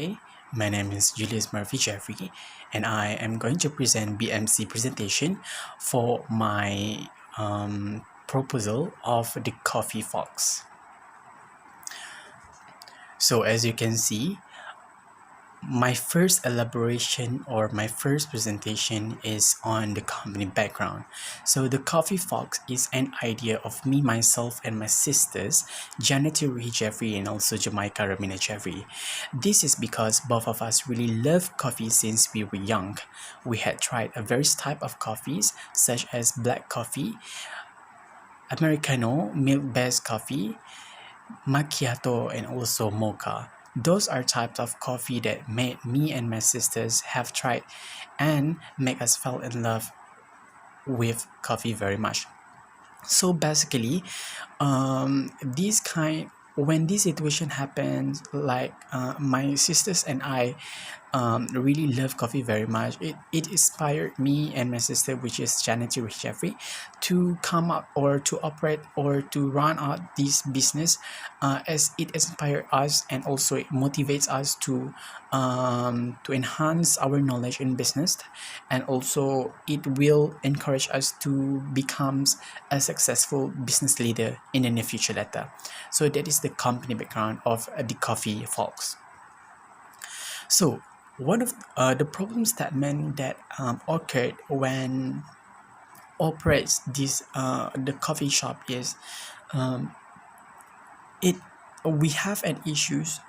Hi, my name is Julius Murphy Jeffrey, and I am going to present BMC presentation for my proposal of the coffee fox. So as you can see, my first elaboration or my first presentation is on the company background. So the coffee fox is an idea of me, myself, and my sisters, Janet Ruhi Jeffrey and also Jamaica Ramina Jeffrey. This is because both of us really love coffee since we were young. We had tried a various type of coffees such as black coffee, Americano, milk-based coffee, macchiato, and also mocha. Those are types of coffee that made me and my sisters have tried and make us fall in love with coffee very much. So basically, this kind when this situation happens, like my sisters and I really love coffee very much. It inspired me and my sister, which is Janet Jeffrey, to come up or to operate or to run out this business, as it inspired us and also it motivates us to enhance our knowledge in business, and also it will encourage us to become a successful business leader in the near future later. So that is the company background of the coffee folks. So one of the problem statement that occurred when operates this the coffee shop is it we have an issues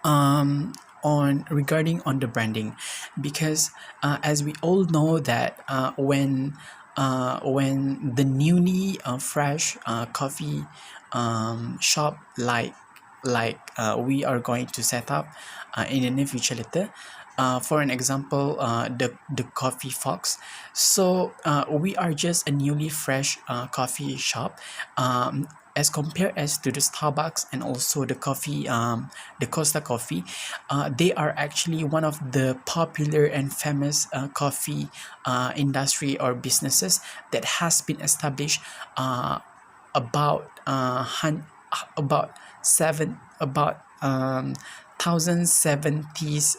on regarding on the branding, because as we all know that when the newly fresh coffee shop we are going to set up in the near future later, for an example, the coffee fox. So we are just a newly fresh coffee shop, as compared as to the Starbucks and also the coffee, the Costa Coffee. They are actually one of the popular and famous coffee industry or businesses that has been established about about seven about 1070s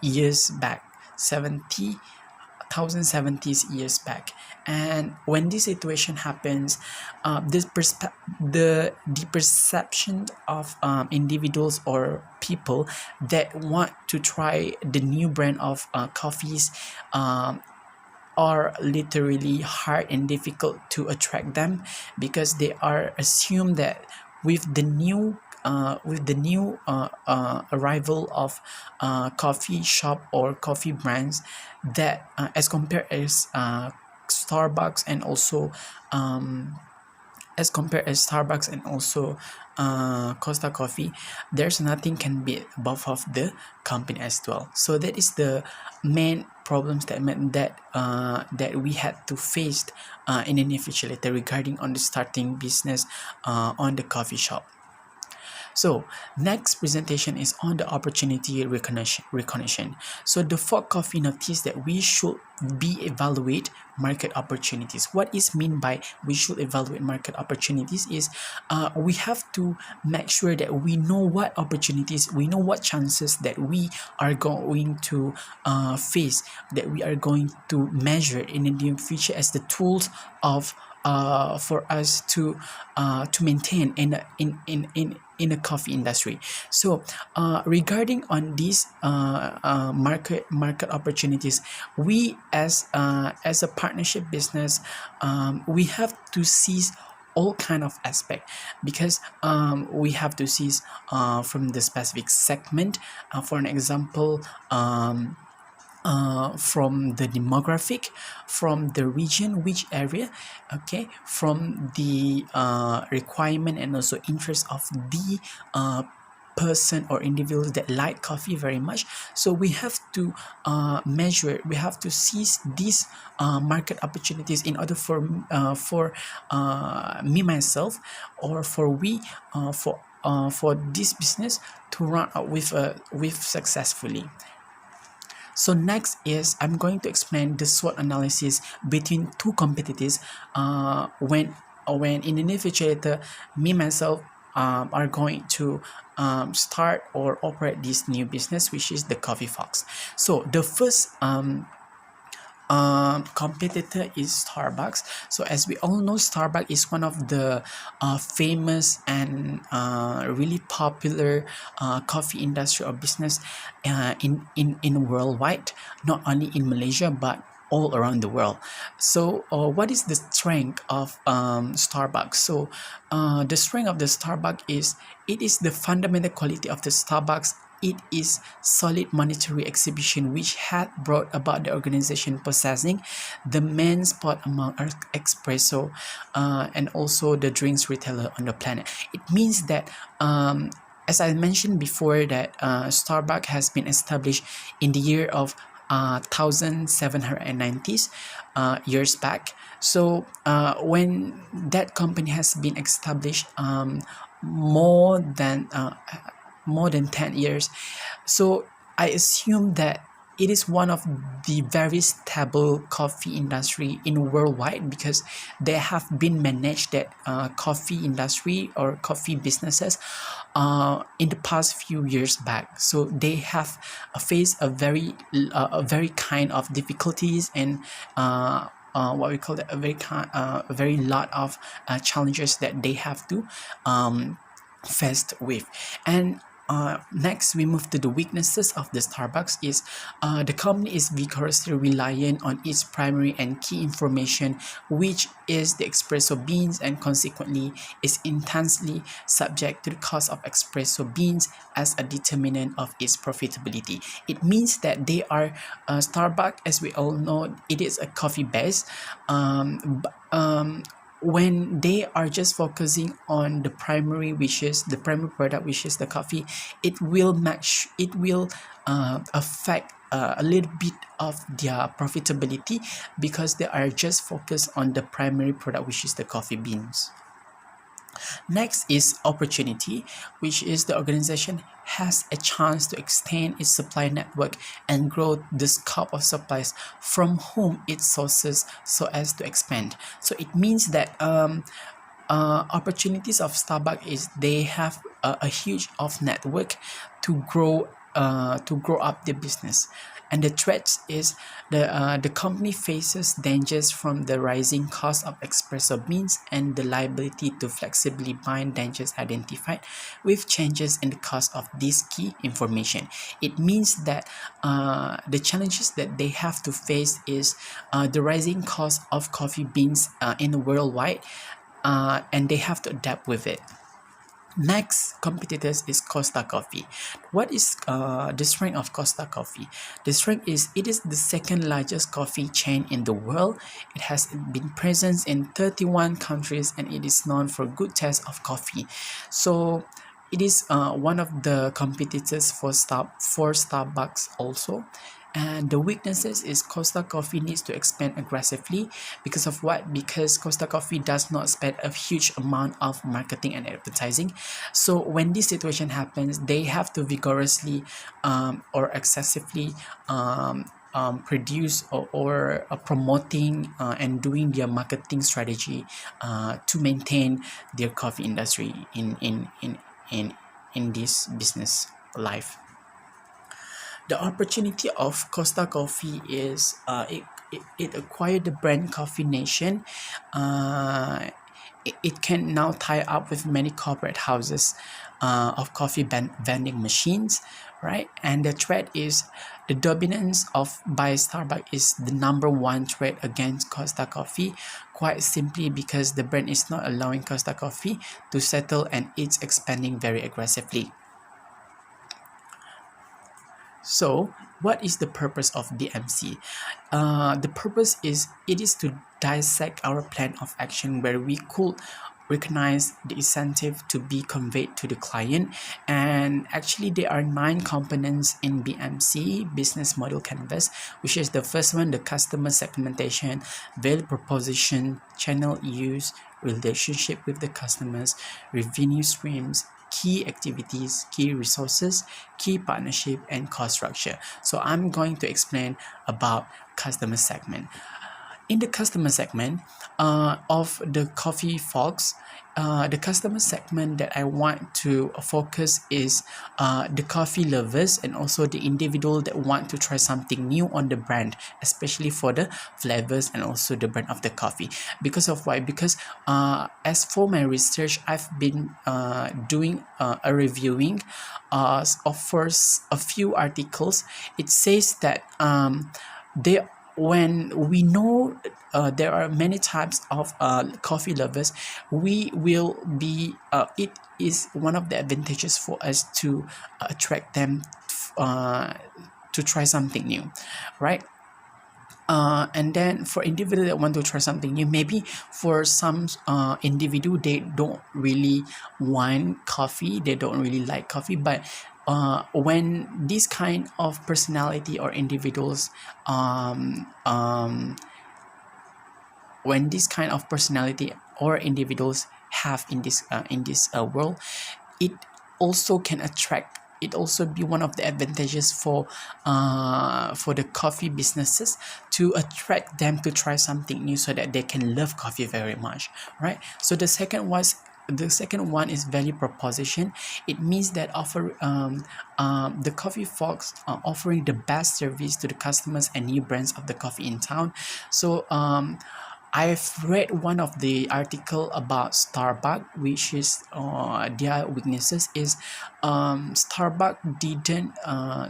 years back, 1070s years back. And when this situation happens, the perception of individuals or people that want to try the new brand of coffees are literally hard and difficult to attract them, because they are assumed that with the new arrival of coffee shop or coffee brands, that as compared as Starbucks and also Costa Coffee, there's nothing can be above of the company as well. So that is the main problem statement that we had to face in the near future later regarding on the starting business on the coffee shop. So next presentation is on the opportunity recognition. So the Fog Coffee noticed that we should be evaluate market opportunities. What is mean by we should evaluate market opportunities is we have to make sure that we know what opportunities, we know what chances that we are going to face, that we are going to measure in the near future as the tools of for us to maintain in the coffee industry. So regarding on these market opportunities, we as a partnership business, we have to seize all kind of aspect, because we have to seize from the specific segment, for an example, from the demographic, from the region, which area, okay, from the requirement and also interest of the person or individuals that like coffee very much. So we have to measure, we have to seize these market opportunities in order for me myself, or for we for this business to run out with successfully. So next is I'm going to explain the SWOT analysis between two competitors when in the near future later, me myself are going to start or operate this new business, which is the coffee fox. So the first competitor is Starbucks. So as we all know, Starbucks is one of the famous and really popular coffee industry or business in worldwide, not only in Malaysia but all around the world. So what is the strength of Starbucks? So the strength of the Starbucks is it is the fundamental quality of the Starbucks. It is solid monetary exhibition which had brought about the organization possessing the main spot among espresso and also the drinks retailer on the planet. It means that as I mentioned before that Starbucks has been established in the year of 1790s years back. So when that company has been established more than uh, more than 10 years. So I assume that it is one of the very stable coffee industry in worldwide because they have been managed that coffee industry or coffee businesses in the past few years back. So they have faced a very kind of difficulties and what we call it a very lot of challenges that they have to faced with. And next, we move to the weaknesses of the Starbucks is the company is vigorously reliant on its primary and key information, which is the espresso beans, and consequently is intensely subject to the cost of espresso beans as a determinant of its profitability. It means that they are Starbucks, as we all know, it is a coffee base. When they are just focusing on the primary, which is the primary product, which is the coffee, it will affect a little bit of their profitability because they are just focused on the primary product, which is the coffee beans. Next is opportunity, which is the organization has a chance to extend its supply network and grow the scope of supplies from whom it sources so as to expand. So it means that opportunities of Starbucks is they have a huge of network to grow up the business. And the threats is the company faces dangers from the rising cost of espresso beans and the liability to flexibly bind dangers identified with changes in the cost of this key information. It means that the challenges that they have to face is the rising cost of coffee beans in the worldwide, and they have to adapt with it. Next competitors is Costa Coffee. What is the strength of Costa Coffee? The strength is it is the second largest coffee chain in the world. It has been present in 31 countries and it is known for good taste of coffee. So it is one of the competitors for Starbucks also. And the weaknesses is Costa Coffee needs to expand aggressively because of what? Because Costa Coffee does not spend a huge amount of marketing and advertising. So when this situation happens, they have to vigorously or excessively produce or promoting and doing their marketing strategy to maintain their coffee industry in this business life. The opportunity of Costa Coffee is it acquired the brand Coffee Nation. It can now tie up with many corporate houses of coffee vending machines, right? And the threat is the dominance of by Starbucks is the number one threat against Costa Coffee, quite simply because the brand is not allowing Costa Coffee to settle and it's expanding very aggressively. So, what is the purpose of BMC? The purpose is it is to dissect our plan of action where we could recognize the incentive to be conveyed to the client. And actually there are 9 components in BMC business model canvas, which is the first one, the customer segmentation, value proposition, channel use, relationship with the customers, revenue streams, key activities, key resources, key partnership, and cost structure. So I'm going to explain about customer segment. In the customer segment of the coffee folks, the customer segment that I want to focus is the coffee lovers and also the individual that want to try something new on the brand, especially for the flavors and also the brand of the coffee. Because of why? Because as for my research, I've been doing a reviewing of first a few articles. It says that they when we know there are many types of coffee lovers, we will be it is one of the advantages for us to attract them uh, to try something new, right? And then for individual that want to try something new, maybe for some individual they don't really want coffee, they don't really like coffee, but when this kind of personality or individuals um, um, when this kind of personality or individuals have in this world, it also can attract, it also be one of the advantages for the coffee businesses to attract them to try something new so that they can love coffee very much, right? So the second one is value proposition. It means that the coffee folks are offering the best service to the customers and new brands of the coffee in town. So I've read one of the article about Starbucks, which is their weaknesses is Starbucks didn't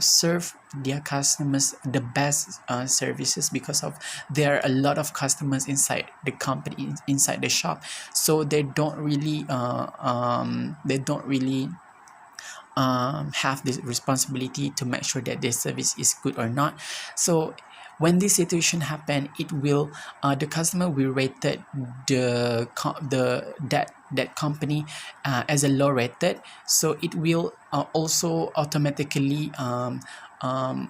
serve their customers the best services because of there are a lot of customers inside the company, inside the shop, so they don't really have this responsibility to make sure that their service is good or not. So when this situation happen, it will the customer will rated that company as a low rated, so it will also automatically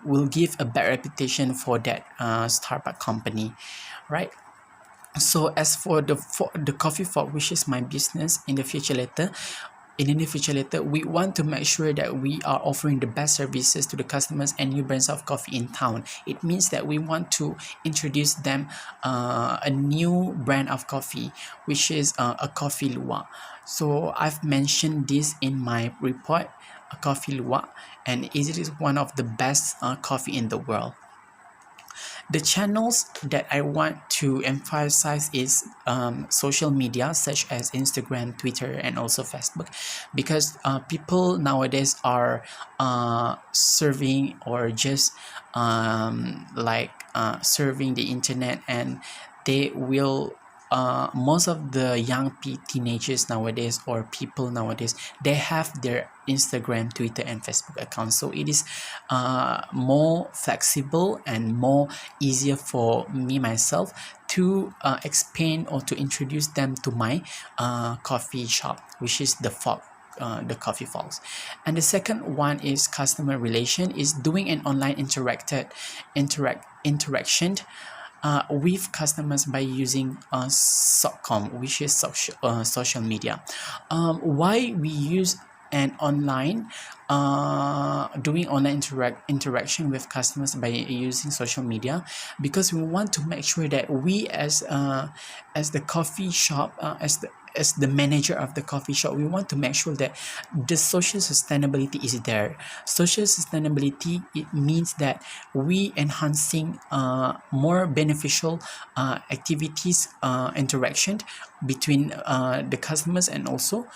will give a bad reputation for that Starbucks company, right? So as for the coffee folk, which is my business in the future later, we want to make sure that we are offering the best services to the customers and new brands of coffee in town. It means that we want to introduce them a new brand of coffee, which is a coffee luwak. So I've mentioned this in my report, a coffee luwak, and it is one of the best coffee in the world. The channels that I want to emphasize is social media such as Instagram, Twitter, and also Facebook, because people nowadays are serving or just serving the internet, and they will most of the teenagers nowadays or people nowadays, they have their Instagram, Twitter, and Facebook accounts. So it is more flexible and more easier for me myself to explain or to introduce them to my coffee shop, which is the coffee falls. And the second one is customer relation, is doing an online interaction with customers by using SOCCOM, which is social media. Why we use an online doing online interaction with customers by using social media? Because we want to make sure that we as the coffee shop, as the manager of the coffee shop, we want to make sure that the social sustainability is there. Social sustainability, it means that we enhancing more beneficial activities, interaction between the customers and also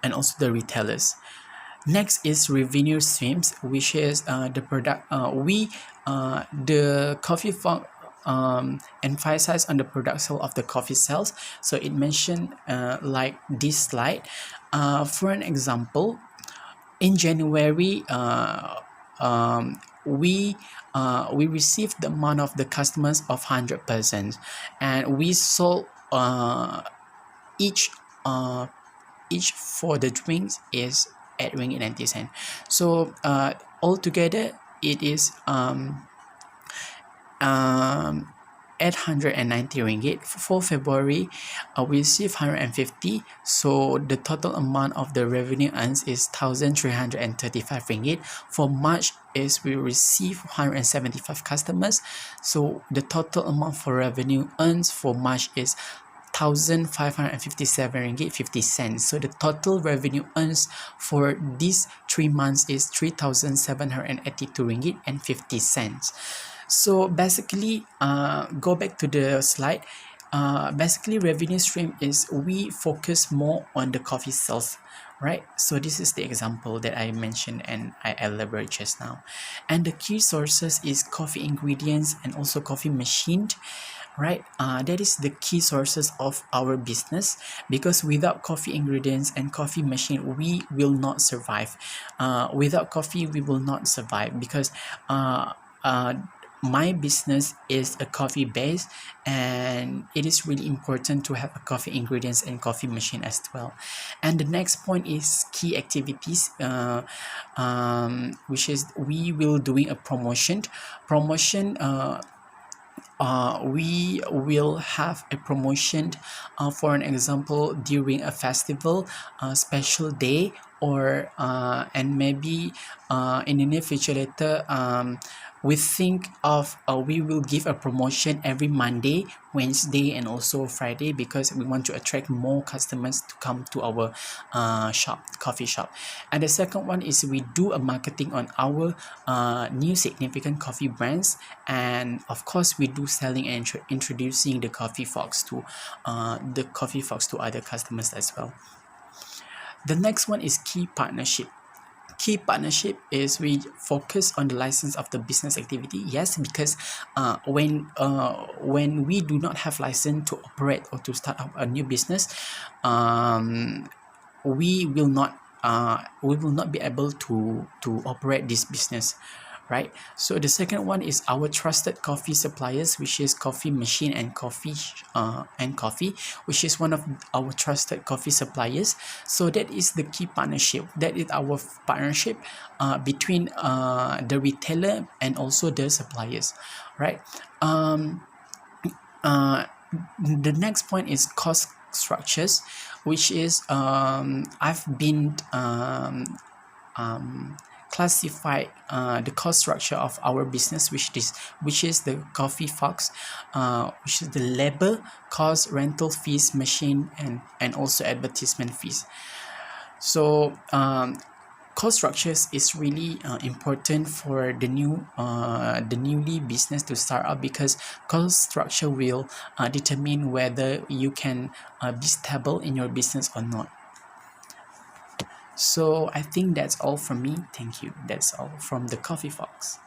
the retailers. Next is revenue streams, which is the product. The coffee fund emphasize on the product sale of the coffee sales. So it mentioned like this slide. For an example, in January, we received the amount of the customers of 100%, and we sold each uh, each for the drinks is at ringgit 90 cent. So altogether it is um, 890 ringgit. For February, we received 150. So the total amount of the revenue earns is 1,335 ringgit. For March is we receive 175 customers. So the total amount for revenue earns for March is 1,557 ringgit 50 cents. So the total revenue earns for these 3 months is 3,782 ringgit and 50 cents. So basically, go back to the slide. Basically, revenue stream is we focus more on the coffee sales, right? So this is the example that I mentioned and I elaborate just now. And the key sources is coffee ingredients and also coffee machine, right? That is the key sources of our business, because without coffee ingredients and coffee machine we will not survive. Without coffee we will not survive, because uh, my business is a coffee base, and it is really important to have a coffee ingredients and coffee machine as well. And the next point is key activities, which is we will doing a promotion. We will have a promotion, for an example, during a festival, special day, or and maybe in the near future later, we think of we will give a promotion every Monday, Wednesday, and also Friday, because we want to attract more customers to come to our coffee shop. And the second one is we do a marketing on our new significant coffee brands, and of course we do selling and introducing the coffee fox to other customers as well. The next one is key partnership. Key partnership is we focus on the license of the business activity. Yes, because when we do not have license to operate or to start up a new business, we will not be able to operate this business, right? So the second one is our trusted coffee suppliers, which is coffee machine and coffee, which is one of our trusted coffee suppliers. So that is the key partnership. That is our partnership between the retailer and also the suppliers, right? The next point is cost structures, which is I've been classified the cost structure of our business, which is the coffee fox, which is the labor cost, rental fees, machine, and also advertisement fees. So cost structures is really important for the newly business to start up, because cost structure will determine whether you can be stable in your business or not. So I think that's all from me. Thank you. That's all from the Coffee Fox.